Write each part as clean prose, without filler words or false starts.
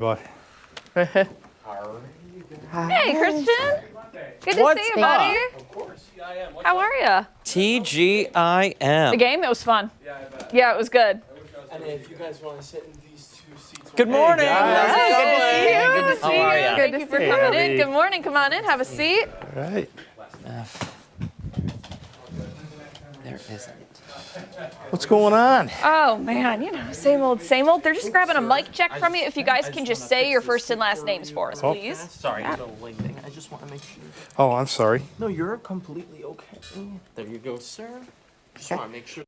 Boy. Hey, Christian. Good to see you, buddy. Of course. Yeah, I am. How are you? TGIM. The game? It was fun. Yeah, it was good. And if you guys want to sit in these two seats. Good morning. guys. How's it Good to see you. going? Good to see How are you. ya? Thank you for coming in. Good morning. Come on in. Have a seat. All right. There isn't. What's going on? Oh, man. You know, same old, same old. They're just grabbing a mic check from you. If you guys can just say your first and last names for us, please. Sorry, the link thing. I just want to make sure. Oh, I'm sorry. No, you're completely okay. There you go, sir. Just want to make sure.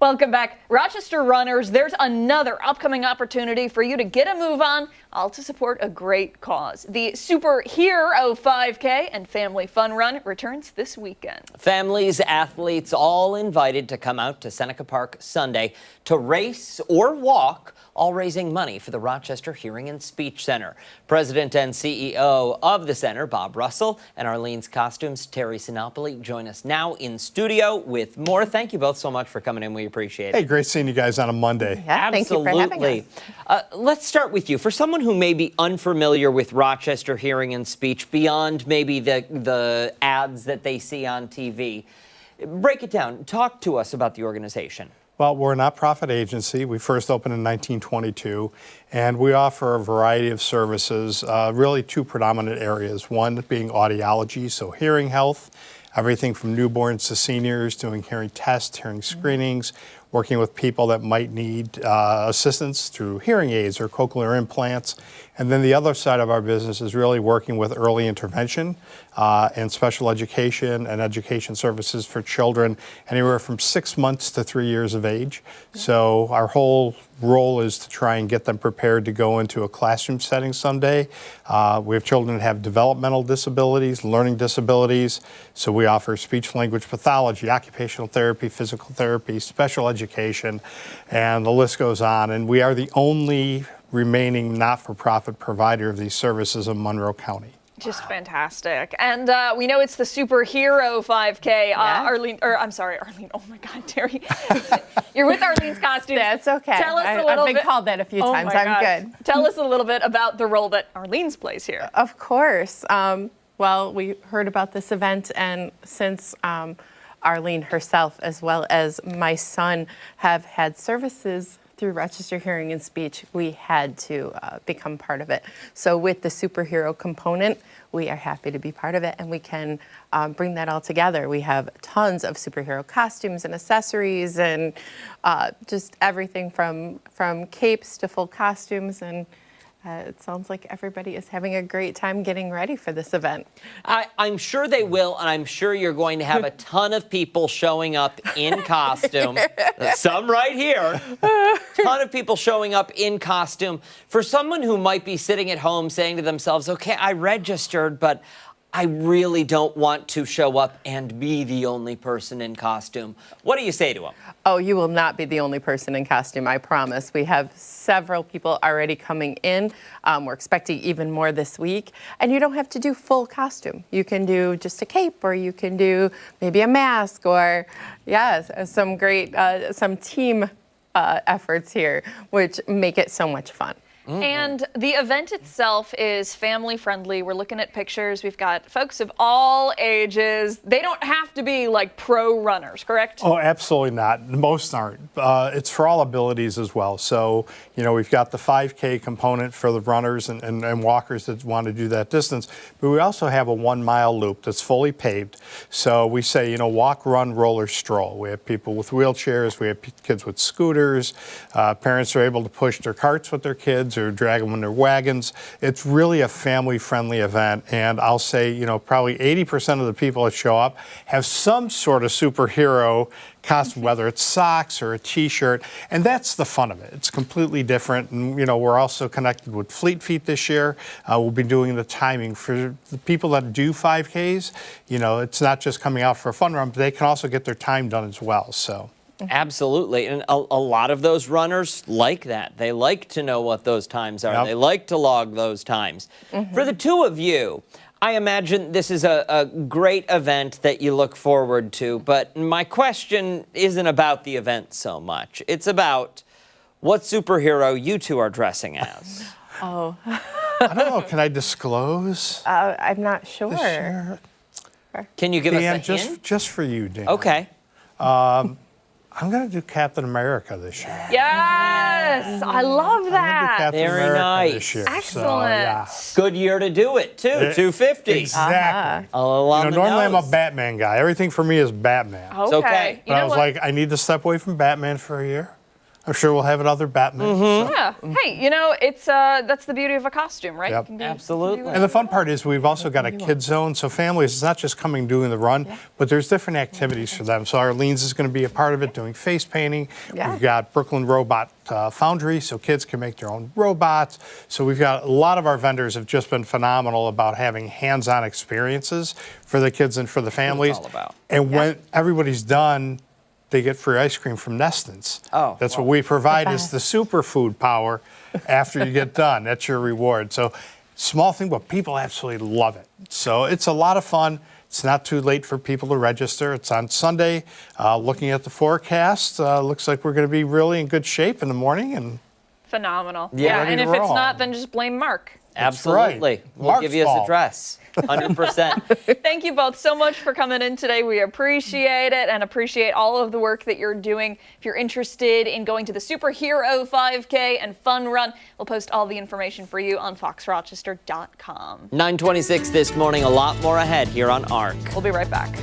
Welcome back. Rochester runners, there's another upcoming opportunity for you to get a move on, all to support a great cause. The Superhero 5K and Family Fun Run returns this weekend. Families, athletes, all invited to come out to Seneca Park Sunday to race or walk, all raising money for the Rochester Hearing and Speech Center. President and CEO of the center, Bob Russell, and Arlene's Costumes, Terry Sinopoli, join us now in studio with more. Thank you both so much for coming in. We appreciate it. Hey, great seeing you guys on a Monday. Yeah, thank you for having us. Let's start with you. For someone who may be unfamiliar with Rochester Hearing and Speech, beyond maybe the ads that they see on TV, break it down. Talk to us about the organization. Well, we're a nonprofit agency. We first opened in 1922, and we offer a variety of services, really two predominant areas. One being audiology, so hearing health, everything from newborns to seniors, doing hearing tests, hearing screenings, working with people that might need assistance through hearing aids or cochlear implants. And then the other side of our business is really working with early intervention and special education and education services for children anywhere from 6 months to 3 years of age. So our whole role is to try and get them prepared to go into a classroom setting someday. We have children that have developmental disabilities, learning disabilities. So we offer speech language pathology, occupational therapy, physical therapy, special education, and the list goes on. And we are the only remaining not-for-profit provider of these services in Monroe County. Just fantastic. And we know it's the Superhero 5K. Arlene, oh my God, Terry. You're with Arlene's Costumes. That's okay. Tell us a little I've been bit. called that a few Oh times. my I'm gosh. good. Tell us a little bit about the role that Arlene's plays here. Of course. Well, we heard about this event, and since Arlene herself, as well as my son, have had services through Rochester Hearing and Speech, we had to become part of it. So with the superhero component, we are happy to be part of it, and we can bring that all together. We have tons of superhero costumes and accessories, and just everything from capes to full costumes, and it sounds like everybody is having a great time getting ready for this event. I'm sure they will, and I'm sure you're going to have a ton of people showing up in costume. Some right here. Ton of people showing up in costume. For someone who might be sitting at home saying to themselves, okay, I registered, but I really don't want to show up and be the only person in costume. What do you say to them? Oh, you will not be the only person in costume, I promise. We have several people already coming in. We're expecting even more this week. And you don't have to do full costume. You can do just a cape, or you can do maybe a mask, or some great, some team efforts here, which make it so much fun. And the event itself is family friendly. We're looking at pictures. We've got folks of all ages. They don't have to be like pro runners, correct? Oh, absolutely not. Most aren't. It's for all abilities as well. So, we've got the 5K component for the runners and walkers that want to do that distance. But we also have a 1 mile loop that's fully paved. So we say, walk, run, roller, stroll. We have people with wheelchairs. We have kids with scooters. Parents are able to push their carts with their kids or drag them in their wagons. It's really a family-friendly event, and I'll say, probably 80% of the people that show up have some sort of superhero costume, whether it's socks or a T-shirt, and that's the fun of it. It's completely different, and we're also connected with Fleet Feet this year. We'll be doing the timing for the people that do 5Ks. It's not just coming out for a fun run, but they can also get their time done as well. So. Absolutely. And a lot of those runners like that. They like to know what those times are. Yep. They like to log those times. For the two of you, I imagine this is a great event that you look forward to, but my question isn't about the event so much. It's about what superhero you two are dressing as. Oh, I don't know, can I disclose? I'm not sure. this year? Can you give Dan, us a hint? just for you, Dan. Okay. I'm going to do Captain America this year. Yes, I love that. Captain Very America nice. This year. Excellent. So, yeah. Good year to do it, too. 250. Exactly. All on the Normally I'm nose. a Batman guy. Everything for me is Batman. Okay. okay. You But I know was what? like, I need to step away from Batman for a year. I'm sure we'll have another Batman. So. Yeah. Hey, it's that's the beauty of a costume, right? Yep. You can be- Absolutely. And the fun part is we've also got a kid zone, so families, it's not just coming doing the run, but there's different activities for them. So Arlene's is going to be a part of it, doing face painting. Yeah. We've got Brooklyn Robot Foundry, so kids can make their own robots. So we've got a lot of our vendors have just been phenomenal about having hands-on experiences for the kids and for the families. all about. And when everybody's done, they get free ice cream from Nestons. Oh, That's wow. what we provide The is the superfood power after you get done. That's your reward. So small thing, but people absolutely love it. So it's a lot of fun. It's not too late for people to register. It's on Sunday. Looking at the forecast, looks like we're going to be really in good shape in the morning. And Phenomenal. Yeah. Ready And to if it's roll. not, then just blame Mark. Absolutely. right. We'll Mark's give you his fault. address. 100%. Thank you both so much for coming in today. We appreciate it and appreciate all of the work that you're doing. If you're interested in going to the Superhero 5K and Fun Run, we'll post all the information for you on foxrochester.com. 9:26 this morning. A lot more ahead here on ARC. We'll be right back.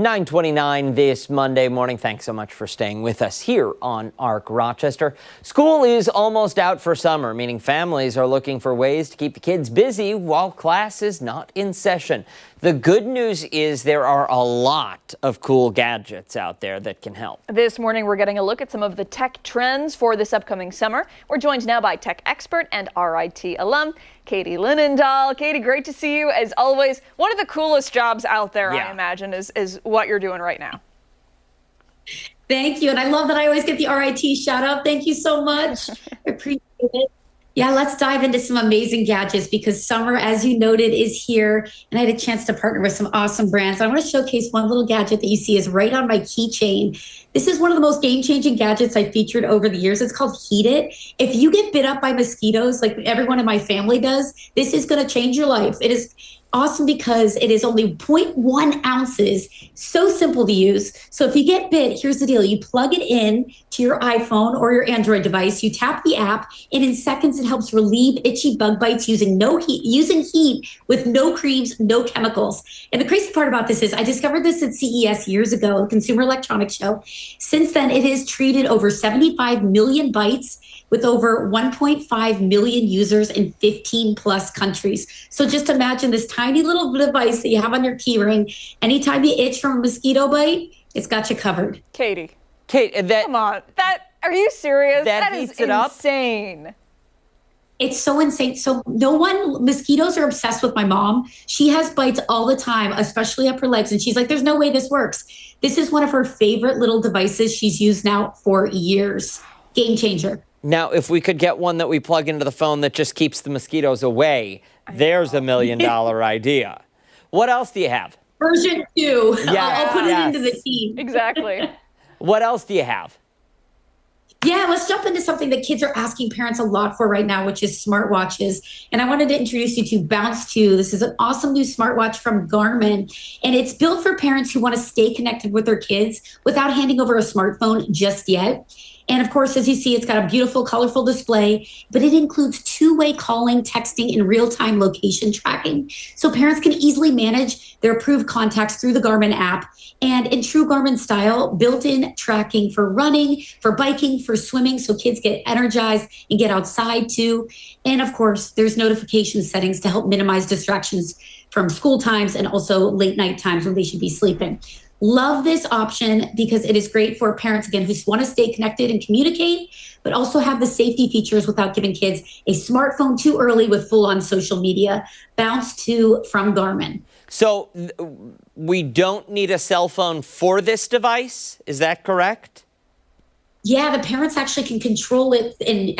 9:29 this Monday morning. Thanks so much for staying with us here on ARC Rochester. School is almost out for summer, meaning families are looking for ways to keep the kids busy while class is not in session. The good news is there are a lot of cool gadgets out there that can help. This morning, we're getting a look at some of the tech trends for this upcoming summer. We're joined now by tech expert and RIT alum, Katie Linendahl. Katie, great to see you as always. One of the coolest jobs out there, I imagine, is what you're doing right now. Thank you. And I love that I always get the RIT shout out. Thank you so much. I appreciate it. Yeah, let's dive into some amazing gadgets because summer, as you noted, is here. And I had a chance to partner with some awesome brands. I want to showcase one little gadget that you see is right on my keychain. This is one of the most game-changing gadgets I've featured over the years. It's called Heat It. If you get bit up by mosquitoes, like everyone in my family does, this is going to change your life. It is awesome because it is only 0.1 ounces, so simple to use. So if you get bit, here's the deal. You plug it in to your iPhone or your Android device, you tap the app, and in seconds it helps relieve itchy bug bites using heat with no creams, no chemicals. And the crazy part about this is I discovered this at CES years ago, the Consumer Electronics Show. Since then, it has treated over 75 million bites with over 1.5 million users in 15 plus countries. So just imagine this tiny little device that you have on your key ring. Anytime you itch from a mosquito bite, it's got you covered. Katie, Come on. Are you serious? That is heats it up? insane. It's so insane. So mosquitoes are obsessed with my mom. She has bites all the time, especially up her legs. And she's like, there's no way this works. This is one of her favorite little devices she's used now for years. Game changer. Now, if we could get one that we plug into the phone that just keeps the mosquitoes away, there's $1 million idea. What else do you have? Version 2. Yes, I'll put it yes. into the team. Exactly. What else do you have? Yeah, let's jump into something that kids are asking parents a lot for right now, which is smartwatches. And I wanted to introduce you to Bounce 2. This is an awesome new smartwatch from Garmin, and it's built for parents who want to stay connected with their kids without handing over a smartphone just yet. And of course, as you see, it's got a beautiful, colorful display, but it includes two-way calling, texting, and real-time location tracking. So parents can easily manage their approved contacts through the Garmin app. And in true Garmin style, built-in tracking for running, for biking, for swimming, so kids get energized and get outside too. And of course, there's notification settings to help minimize distractions from school times and also late night times when they should be sleeping. Love this option because it is great for parents, again, who want to stay connected and communicate, but also have the safety features without giving kids a smartphone too early with full-on social media. Bounce 2 from Garmin. So we don't need a cell phone for this device. Is that correct? Yeah, the parents actually can control it and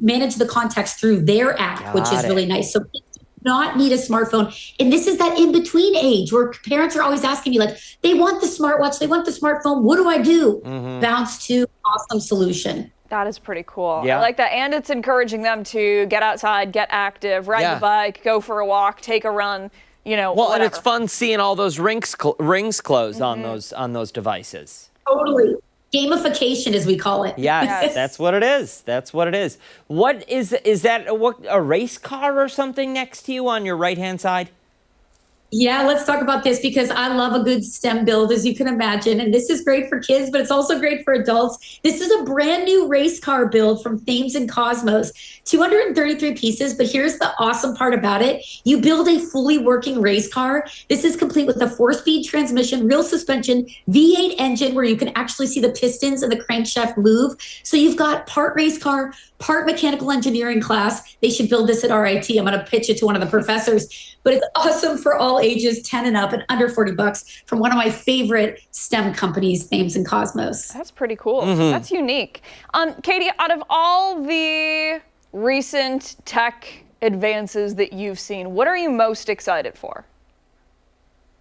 manage the contacts through their app, which is really nice. So kids do not need a smartphone. And this is that in-between age where parents are always asking me, like, they want the smartwatch, they want the smartphone. What do I do? Bounce 2, awesome solution. That is pretty cool. Yeah. I like that. And it's encouraging them to get outside, get active, ride the bike, go for a walk, take a run, Well, whatever. and it's fun seeing all those rings close on those devices. Totally. Gamification, as we call it. Yes, that's what it is. That's what it is. What is that? A race car or something next to you on your right-hand side? Yeah, let's talk about this because I love a good STEM build, as you can imagine. And this is great for kids, but it's also great for adults. This is a brand new race car build from Thames and Cosmos. 233 pieces, but here's the awesome part about it. You build a fully working race car. This is complete with a 4-speed transmission, real suspension, V8 engine where you can actually see the pistons and the crankshaft move. So you've got part race car, part mechanical engineering class. They should build this at RIT. I'm going to pitch it to one of the professors. But it's awesome for all ages, 10 and up, and under $40 from one of my favorite STEM companies, Thames and Cosmos. That's pretty cool. That's unique. Katie, out of all the recent tech advances that you've seen, what are you most excited for?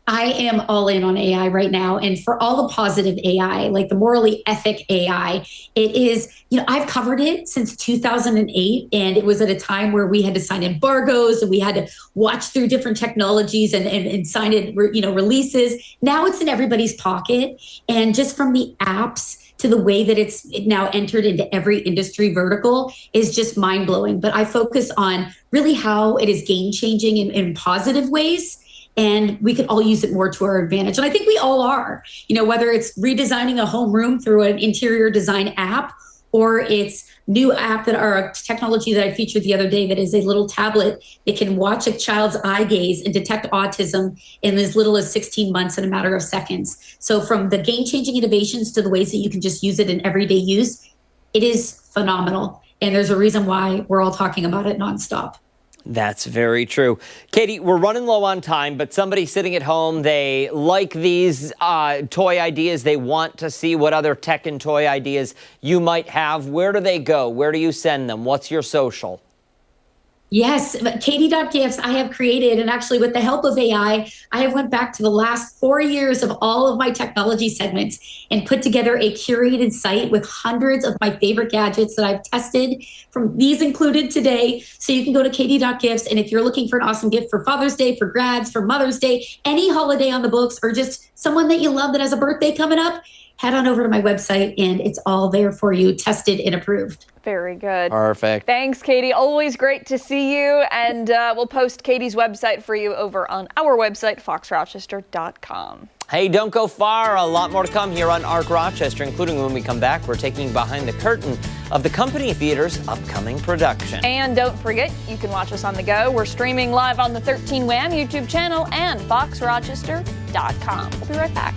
I am all in on AI right now. And for all the positive AI, like the morally ethic AI, it is, I've covered it since 2008. And it was at a time where we had to sign embargoes and we had to watch through different technologies and sign it, releases. Now it's in everybody's pocket. And just from the apps to the way that it's now entered into every industry vertical is just mind blowing. But I focus on really how it is game changing in positive ways. and we could all use it more to our advantage. And I think we all are, whether it's redesigning a home room through an interior design app, or it's new app that are technology that I featured the other day that is a little tablet that can watch a child's eye gaze and detect autism in as little as 16 months in a matter of seconds. So from the game-changing innovations to the ways that you can just use it in everyday use, it is phenomenal. And there's a reason why we're all talking about it nonstop. That's very true. Katie, we're running low on time, but somebody sitting at home, they like these toy ideas. They want to see what other tech and toy ideas you might have. Where do they go? Where do you send them? What's your social? Yes, Katie.gifts I have created, and actually with the help of AI, I have went back to the last 4 years of all of my technology segments and put together a curated site with hundreds of my favorite gadgets that I've tested, from these included today. So you can go to Katie.gifts, and if you're looking for an awesome gift for Father's Day, for grads, for Mother's Day, any holiday on the books, or just someone that you love that has a birthday coming up, head on over to my website and it's all there for you, tested and approved. Very good. Perfect. Thanks, Katie. Always great to see you. And we'll post Katie's website for you over on our website, foxrochester.com. Hey, don't go far. A lot more to come here on Arc Rochester, including when we come back, we're taking behind the curtain of the Company Theater's upcoming production. And don't forget, you can watch us on the go. We're streaming live on the 13 Wham YouTube channel and foxrochester.com. We'll be right back.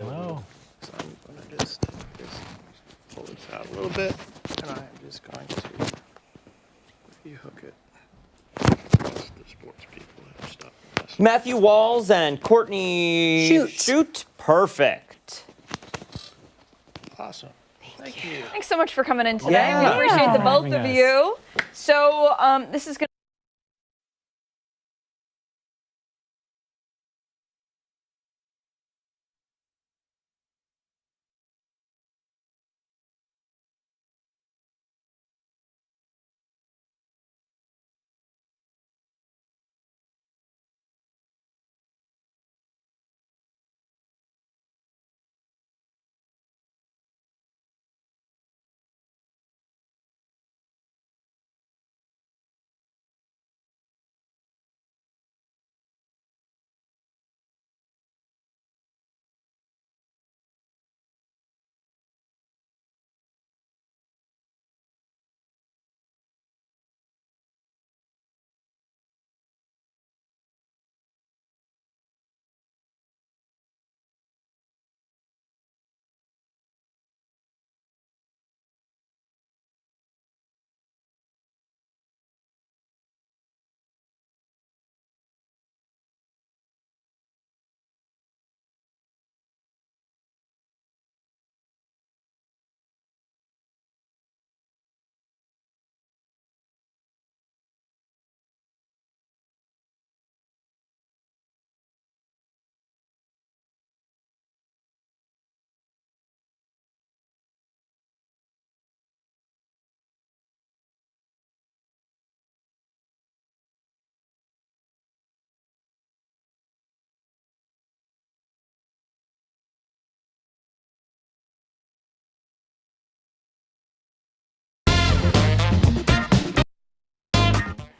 Hello. So I'm going to just pull this out a little bit, and I'm just going to rehook it. Just the sports people have stuff. Matthew Walls and Courtney Shoot. Perfect. Awesome. Thank you. Thanks so much for coming in today. Yeah. We appreciate the both Having of us. you. So this is going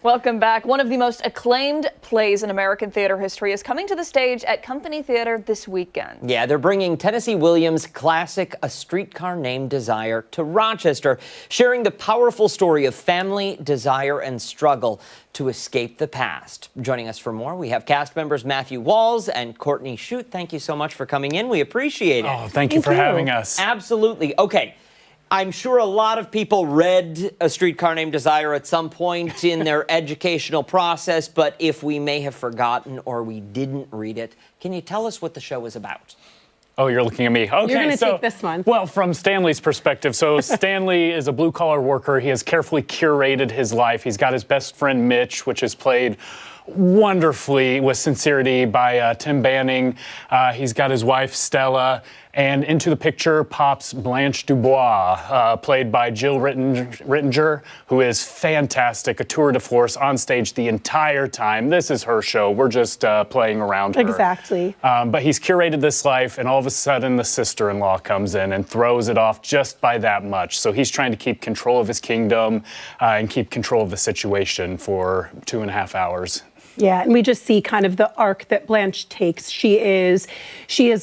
Welcome back. One of the most acclaimed plays in American theater history is coming to the stage at Company Theater this weekend. Yeah, they're bringing Tennessee Williams' classic A Streetcar Named Desire to Rochester, sharing the powerful story of family, desire, and struggle to escape the past. Joining us for more, we have cast members Matthew Walls and Courtney Shute. Thank you so much for coming in. We appreciate it. Oh, thank you for having us. Absolutely. Okay. I'm sure a lot of people read A Streetcar Named Desire at some point in their educational process, but if we may have forgotten or we didn't read it, can you tell us what the show is about? Oh, you're looking at me. Okay, You're going to take this one. Well, from Stanley's perspective, so Stanley is a blue-collar worker. He has carefully curated his life. He's got his best friend, Mitch, which is played wonderfully with sincerity by Tim Banning. He's got his wife, Stella. And into the picture pops Blanche Dubois, played by Jill Rittinger, who is fantastic, a tour de force on stage the entire time. This is her show. We're just playing around her. Exactly. But he's curated this life, and all of a sudden the sister-in-law comes in and throws it off just by that much. So he's trying to keep control of his kingdom and keep control of the situation for 2.5 hours. Yeah, and we just see kind of the arc that Blanche takes. She has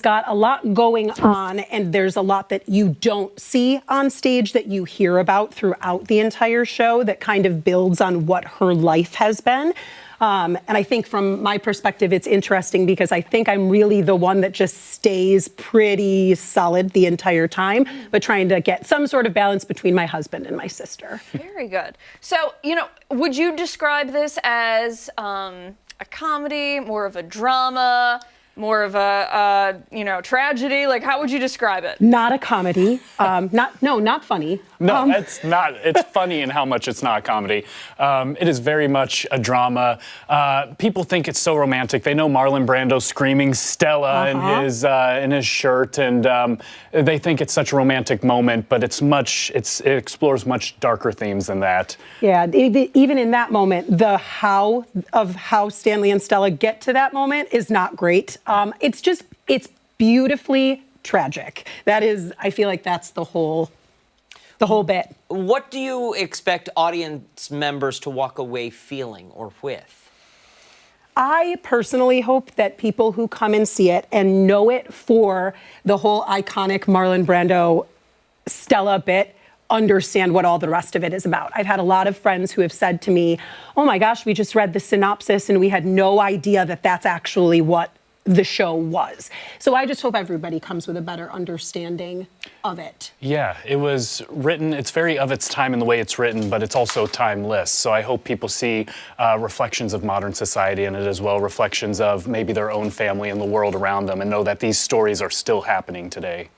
got a lot going on, and there's a lot that you don't see on stage that you hear about throughout the entire show that kind of builds on what her life has been. And I think from my perspective, it's interesting because I think I'm really the one that just stays pretty solid the entire time, but trying to get some sort of balance between my husband and my sister. Very good. So, would you describe this as a comedy, more of a drama, more of a tragedy? Like, how would you describe it? Not a comedy. Not funny. No, it's not. It's funny in how much it's not a comedy. It is very much a drama. People think it's so romantic. They know Marlon Brando screaming Stella in his shirt, and they think it's such a romantic moment. But it explores much darker themes than that. Yeah, even in that moment, the how Stanley and Stella get to that moment is not great. It's beautifully tragic. I feel like that's the whole bit. What do you expect audience members to walk away feeling or with? I personally hope that people who come and see it and know it for the whole iconic Marlon Brando Stella bit understand what all the rest of it is about. I've had a lot of friends who have said to me, oh my gosh, we just read the synopsis and we had no idea that that's actually what the show was. So I just hope everybody comes with a better understanding of it. Yeah, it was written, it's very of its time in the way it's written, but it's also timeless. So I hope people see reflections of modern society in it as well, reflections of maybe their own family and the world around them, and know that these stories are still happening today.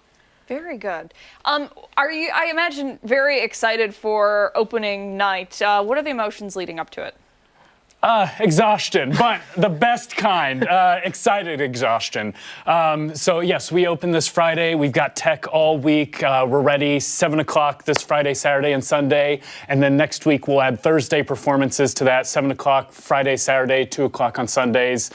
Very good. Are you, I imagine, very excited for opening night? What are the emotions leading up to it? Exhaustion, but the best kind, excited exhaustion. So yes, we open this Friday. We've got tech all week. We're ready 7 o'clock this Friday, Saturday, and Sunday. And then next week we'll add Thursday performances to that, 7 o'clock Friday, Saturday, 2 o'clock on Sundays.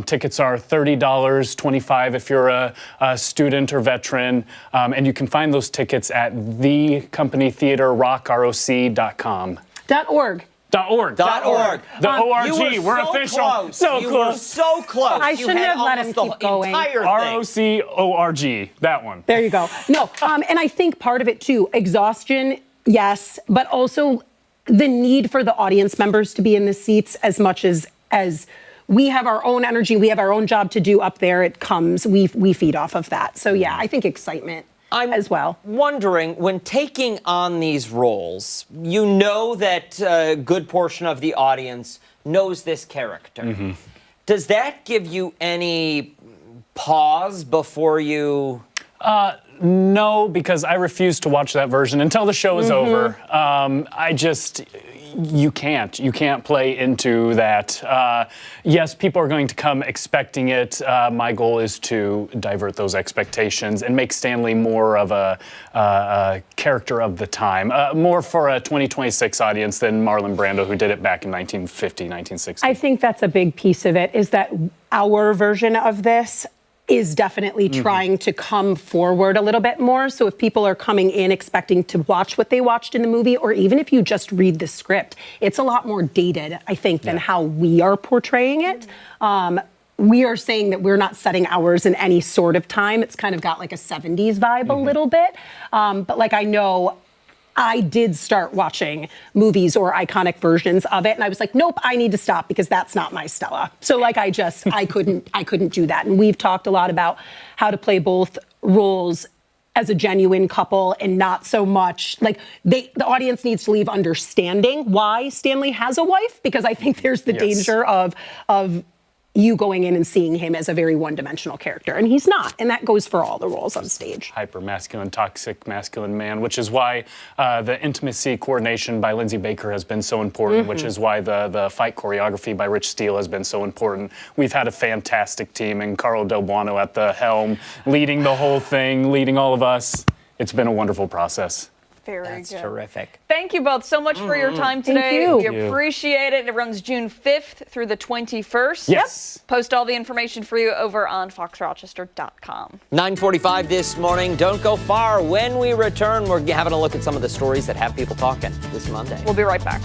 Tickets are $30, $25 if you're a student or veteran. And you can find those tickets at thecompanytheaterrock.com. .org. .org. The ORG. You were We're so official. Close. So you close. were so close. I You shouldn't had have let him almost keep the going. entire thing. ROCORG. That one. There you go. No, and I think part of it too, exhaustion, yes, but also the need for the audience members to be in the seats as much as we have our own energy, we have our own job to do up there. It comes, we feed off of that. So yeah, I think excitement as well. Wondering, when taking on these roles, you know that a good portion of the audience knows this character. Mm-hmm. Does that give you any pause before you... No, because I refuse to watch that version until the show is over. You can't play into that. Yes, people are going to come expecting it. My goal is to divert those expectations and make Stanley more of a character of the time, more for a 2026 audience than Marlon Brando, who did it back in 1950, 1960. I think that's a big piece of it, is that our version of this is definitely trying to come forward a little bit more. So if people are coming in expecting to watch what they watched in the movie, or even if you just read the script, it's a lot more dated, I think, than how we are portraying it. We are saying that we're not setting hours in any sort of time. It's kind of got like a 70s vibe a little bit. But like, I know I did start watching movies or iconic versions of it, and I was like, nope, I need to stop because that's not my Stella. So like, I couldn't do that. And we've talked a lot about how to play both roles as a genuine couple and not so much like the audience needs to leave understanding why Stanley has a wife, because I think there's the danger of you going in and seeing him as a very one-dimensional character, and he's not, and that goes for all the roles on stage. Hyper-masculine, toxic masculine man, which is why the intimacy coordination by Lindsay Baker has been so important, which is why the fight choreography by Rich Steele has been so important. We've had a fantastic team, and Carlo Del Buono at the helm, leading the whole thing, leading all of us. It's been a wonderful process. Very good. Terrific. Thank you both so much for your time today. you. We Thank you. appreciate it. It runs June 5th through the 21st. Yes. Post all the information for you over on foxrochester.com. 9:45 this morning. Don't go far. When we return, we're having a look at some of the stories that have people talking this Monday. We'll be right back.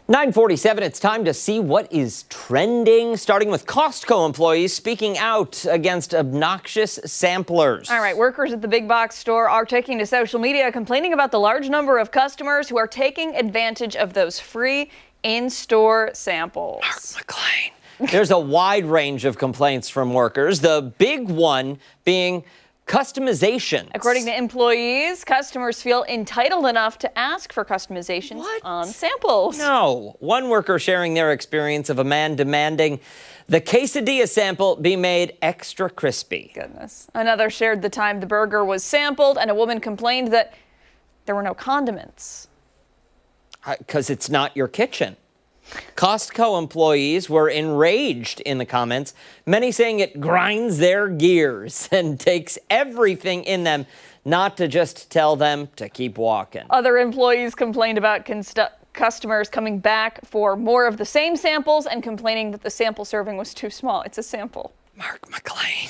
(9:47), it's time to see what is trending, starting with Costco employees speaking out against obnoxious samplers. All right, workers at the big box store are taking to social media complaining about the large number of customers who are taking advantage of those free in-store samples. McLean. There's a wide range of complaints from workers, the big one being customization. According to employees, customers feel entitled enough to ask for customizations on samples. No. One worker sharing their experience of a man demanding the quesadilla sample be made extra crispy. Goodness. Another shared the time the burger was sampled, and a woman complained that there were no condiments. Because it's not your kitchen. Costco employees were enraged in the comments, many saying it grinds their gears and takes everything in them not to just tell them to keep walking. Other employees complained about customers coming back for more of the same samples and complaining that the sample serving was too small. It's a sample. Mark McLean.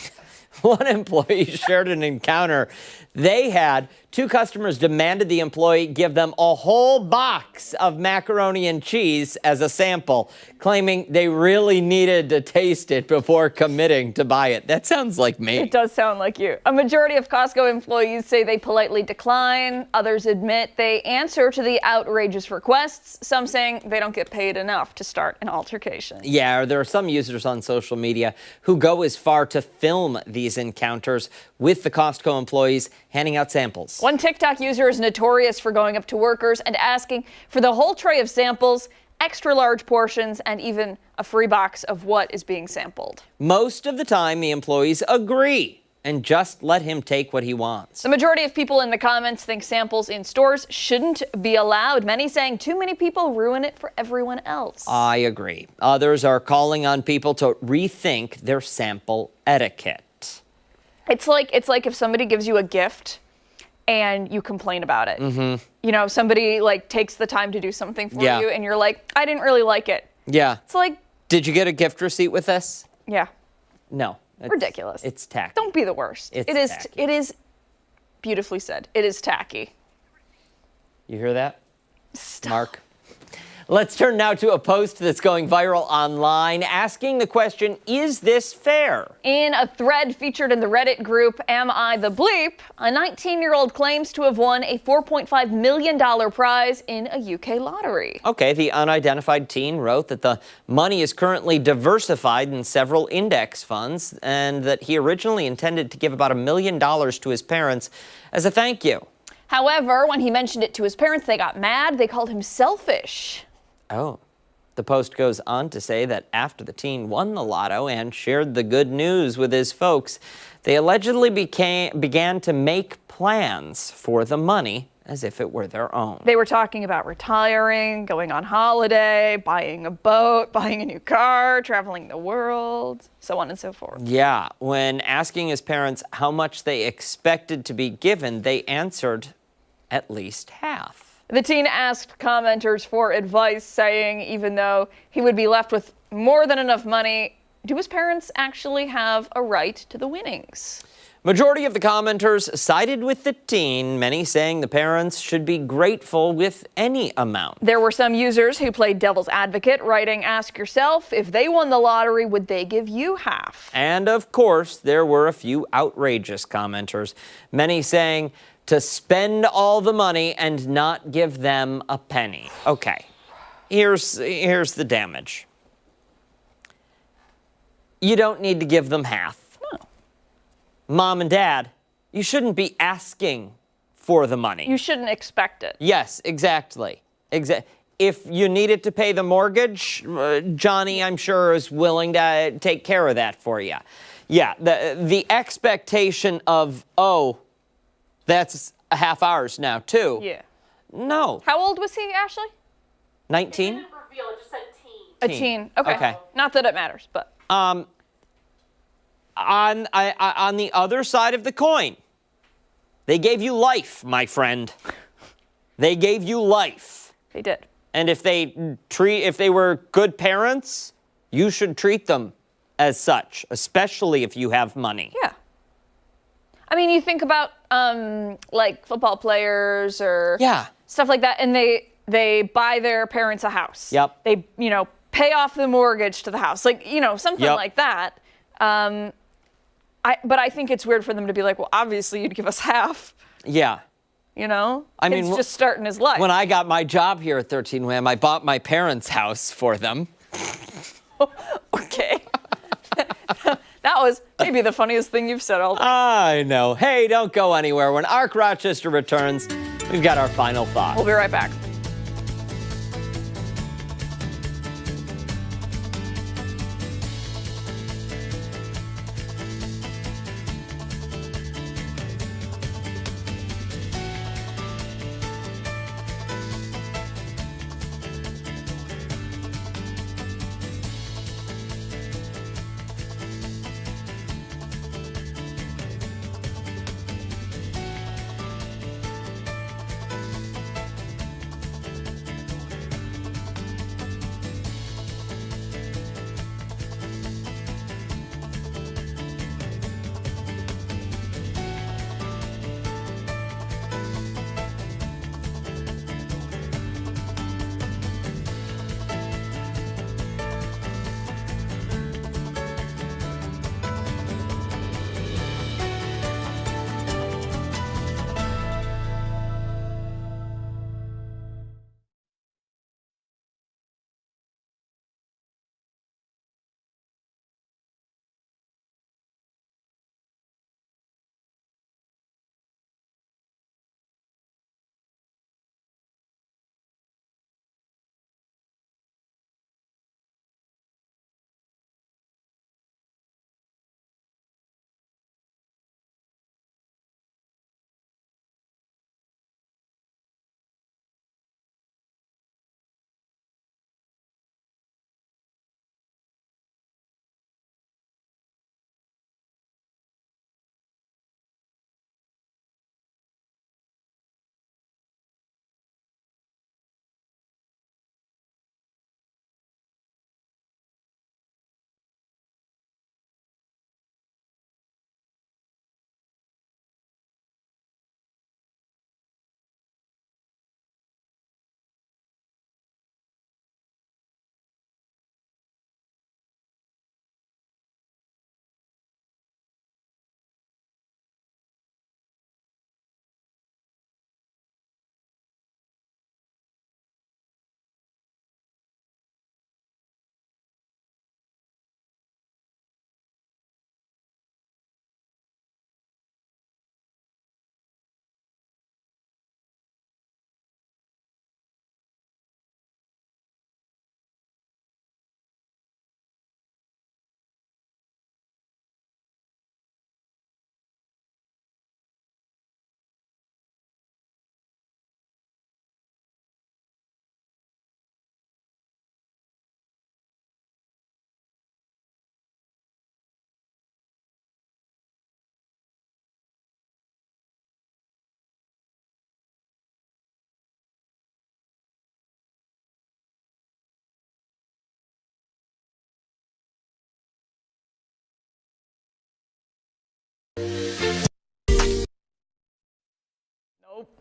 One employee shared an encounter they had 2 customers demanded the employee give them a whole box of macaroni and cheese as a sample, claiming they really needed to taste it before committing to buy it. That sounds like me. It does sound like you. A majority of Costco employees say they politely decline. Others admit they answer to the outrageous requests, some saying they don't get paid enough to start an altercation. Yeah, there are some users on social media who go as far to film these encounters with the Costco employees handing out samples. One TikTok user is notorious for going up to workers and asking for the whole tray of samples, extra large portions, and even a free box of what is being sampled. Most of the time, the employees agree and just let him take what he wants. The majority of people in the comments think samples in stores shouldn't be allowed, many saying too many people ruin it for everyone else. I agree. Others are calling on people to rethink their sample etiquette. It's like if somebody gives you a gift and you complain about it. Mm-hmm. You know, somebody like takes the time to do something for Yeah. you and you're like, I didn't really like it. Yeah. It's like, Did you get a gift receipt with this? yeah, No. It's ridiculous. It's tacky. Don't be the worst. It's It is. tacky. It is beautifully said. It is tacky. You hear that, Mark? Let's turn now to a post that's going viral online asking the question, is this fair? In a thread featured in the Reddit group, Am I the Bleep? A 19-year-old claims to have won a $4.5 million prize in a UK lottery. Okay, the unidentified teen wrote that the money is currently diversified in several index funds and that he originally intended to give about $1 million to his parents as a thank you. However, when he mentioned it to his parents, they got mad. They called him selfish. Oh. The post goes on to say that after the teen won the lotto and shared the good news with his folks, they allegedly began to make plans for the money as if it were their own. They were talking about retiring, going on holiday, buying a boat, buying a new car, traveling the world, so on and so forth. Yeah, when asking his parents how much they expected to be given, they answered at least half. The teen asked commenters for advice, saying even though he would be left with more than enough money, do his parents actually have a right to the winnings? Majority of the commenters sided with the teen, many saying the parents should be grateful with any amount. There were some users who played devil's advocate, writing, ask yourself, if they won the lottery, would they give you half? And of course, there were a few outrageous commenters, many saying to spend all the money and not give them a penny. Okay, here's the damage. You don't need to give them half. No. Mom and Dad, you shouldn't be asking for the money. You shouldn't expect it. Yes, exactly. If you needed to pay the mortgage, Johnny, I'm sure, is willing to take care of that for you. Yeah, the expectation of, oh, that's a half hours now, too. Yeah. No. How old was he, Ashley? 19? A teen. Okay. Okay. Not that it matters, but. On the other side of the coin, they gave you life, my friend. They gave you life. They did. And if they were good parents, you should treat them as such, especially if you have money. Yeah. I mean, you think about like football players or stuff like that, and they buy their parents a house. Yep. They, pay off the mortgage to the house, like, something like that. But I think it's weird for them to be like, well, obviously you'd give us half. Yeah. I mean, it's just starting his life. When I got my job here at 13 Wham, I bought my parents' house for them. Okay. That was maybe the funniest thing you've said all day. I know. Hey, don't go anywhere. When Ark Rochester returns, we've got our final thought. We'll be right back.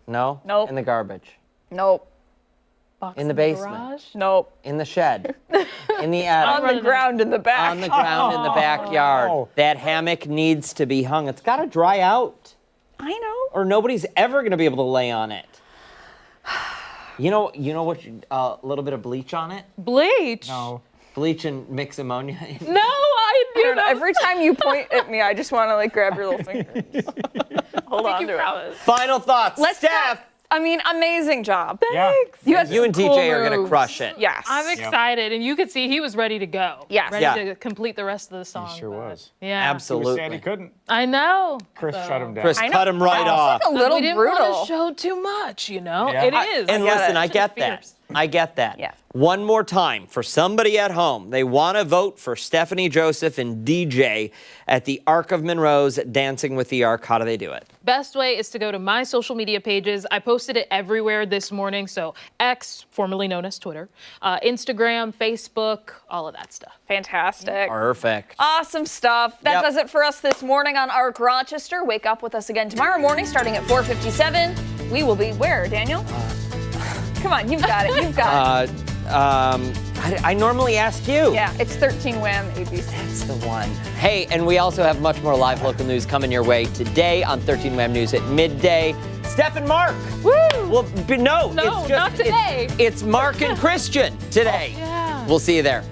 No? Nope. In the garbage. Nope. Box In the the basement. garage? Nope. In the shed. In the attic. On the ground in the back. On the ground in the backyard. That hammock needs to be hung. It's got to dry out, I know. or nobody's ever going to be able to lay on it. You know what? A little bit of bleach on it. Bleach? No. Bleach and mix ammonia. In. No, I do not. Every time you point at me, I just want to like grab your little finger. and just hold on to it. Final thoughts. Let's Steph. I mean, amazing job. Yeah. You had You and some DJ cool are going to moves. crush it. Yes. I'm excited, and you could see he was ready to go. Yes. Ready Yeah. to complete the rest of the song. sure but- was. Yeah. Absolutely. Said he couldn't. I know. Chris shut him down. Chris I know. cut him right It's off. like a little we didn't brutal. want to show too much, you know? Yeah. It is. And listen, I get that. Fierce. I get that. Yeah. One more time for somebody at home. They want to vote for Stephanie Joseph and DJ at the Ark of Monroe's Dancing with the Ark. How do they do it? Best way is to go to my social media pages. I posted it everywhere this morning. So X, formerly known as Twitter, Instagram, Facebook, all of that stuff. Fantastic. Perfect. Awesome stuff. That Yep. does it for us this morning on Arc Rochester. Wake up with us again tomorrow morning starting at 4:57. We will be where, Daniel? Come on, you've got it. You've got it. I normally ask you. Yeah, it's 13 Wham ABC. That's the one. Hey, and we also have much more live local news coming your way today on 13 Wham News at midday. Steph and Mark. Woo! Well, no, No, it's just, not today. It's Mark and Christian today. Yeah. We'll see you there.